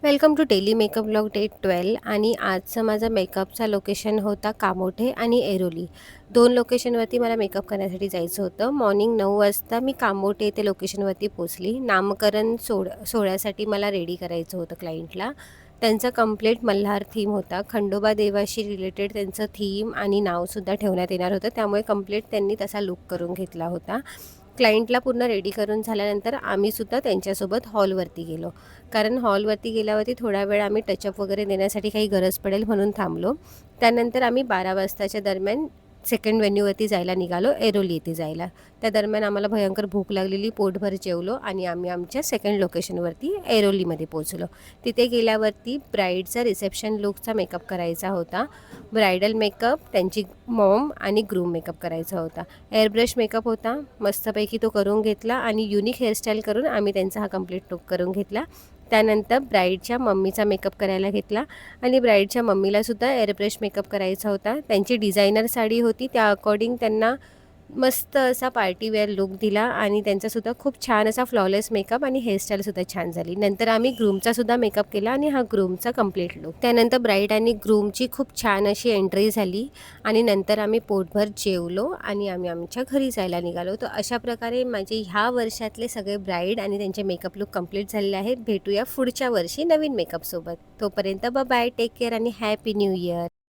Welcome to daily makeup blog day 12 आणि आजचा माझा मेकअपचा लोकेशन होता कामोठे आणि ऐरोली. दोन लोकेशनवरती मला मेकअप करण्यासाठी जायचं होतं. मॉर्निंग 9 वाजता मी कामोठे ते लोकेशनवरती पोचली. नामकरण सोहळ्यासाठी मला रेडी करायचं होतं क्लायंटला. त्यांचा कंप्लीट मल्हार थीम होता. खंडोबा देवाशी रिलेटेड त्यांचं थीम आणि नावसुद्धा ठेवण्यात येणार होतं. त्यामुळे कंप्लीट त्यांनी तसा लुक करून घेतला होता. क्लायंटला पूर्ण रेडी करून झाल्यानंतर आम्हीसुद्धा त्यांच्यासोबत हॉलवरती गेलो. कारण हॉलवरती गेल्यावरती थोडा वेळ आम्ही टचअप वगैरे देण्यासाठी काही गरज पडेल म्हणून थांबलो. त्यानंतर आम्ही 12 वाजताच्या दरम्यान सेकंड व्हेन्यूवरती जायला निघालो, ऐरोली येथे जायला. त्या दरम्यान आम्हाला भयंकर भूक लागलेली, पोटभर जेवलो आणि आम्ही आमच्या सेकंड लोकेशनवरती ऐरोलीमध्ये पोहोचलो. तिथे गेल्यावरती ब्राईडचा रिसेप्शन लुकचा मेकअप करायचा होता. ब्रायडल मेकअप, त्यांची मॉम आणि ग्रूम मेकअप करायचा होता. एअरब्रश मेकअप होता, मस्तपैकी तो करून घेतला आणि युनिक हेअरस्टाईल करून आम्ही त्यांचा हा कंप्लीट लुक करून घेतला. त्यानंतर ब्राईडच्या मम्मीचा मेकअप करायला घेतला आणि ब्राईडच्या मम्मीलासुद्धा एअरब्रश मेकअप करायचा होता. त्यांची डिझायनर साडी होती, त्या अकॉर्डिंग त्यांना मस्त असा पार्टीवेअर लुक दिला आणि त्यांचासुद्धा खूप छान असा फ्लॉलेस मेकअप आणि हेअरस्टाईलसुद्धा छान झाली. नंतर आम्ही ग्रूमचासुद्धा मेकअप केला आणि हा ग्रूमचा कंप्लीट लुक. त्यानंतर ब्राईड आणि ग्रूमची खूप छान अशी एंट्री झाली आणि नंतर आम्ही पोटभर जेवलो आणि आम्ही आमच्या घरी जायला निघालो. तर अशा प्रकारे माझे ह्या वर्षातले सगळे ब्राईड आणि त्यांचे मेकअप लुक कंप्लीट झालेले आहेत. भेटूया पुढच्या वर्षी नवीन मेकअपसोबत. तोपर्यंत बाय, टेक केअर आणि हॅपी न्यू इयर.